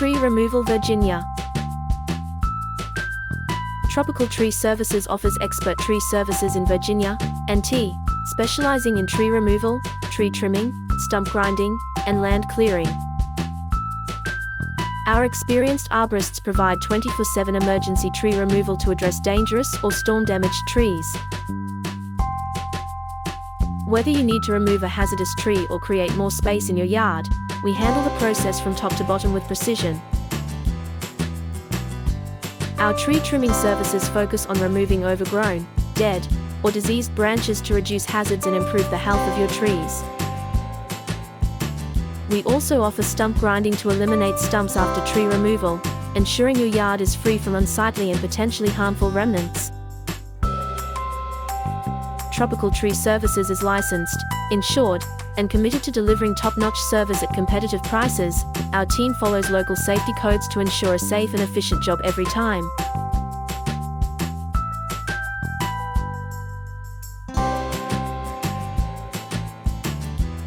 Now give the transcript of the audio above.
Tree Removal Virginia. Tropical Tree Services offers expert tree services in Virginia, NT, specializing in tree removal, tree trimming, stump grinding, and land clearing. Our experienced arborists provide 24/7 emergency tree removal to address dangerous or storm-damaged trees. Whether you need to remove a hazardous tree or create more space in your yard, we handle the process from top to bottom with precision. Our tree trimming services focus on removing overgrown, dead, or diseased branches to reduce hazards and improve the health of your trees. We also offer stump grinding to eliminate stumps after tree removal, ensuring your yard is free from unsightly and potentially harmful remnants. Tropical Tree Services is licensed, insured, and committed to delivering top-notch service at competitive prices. Our team follows local safety codes to ensure a safe and efficient job every time.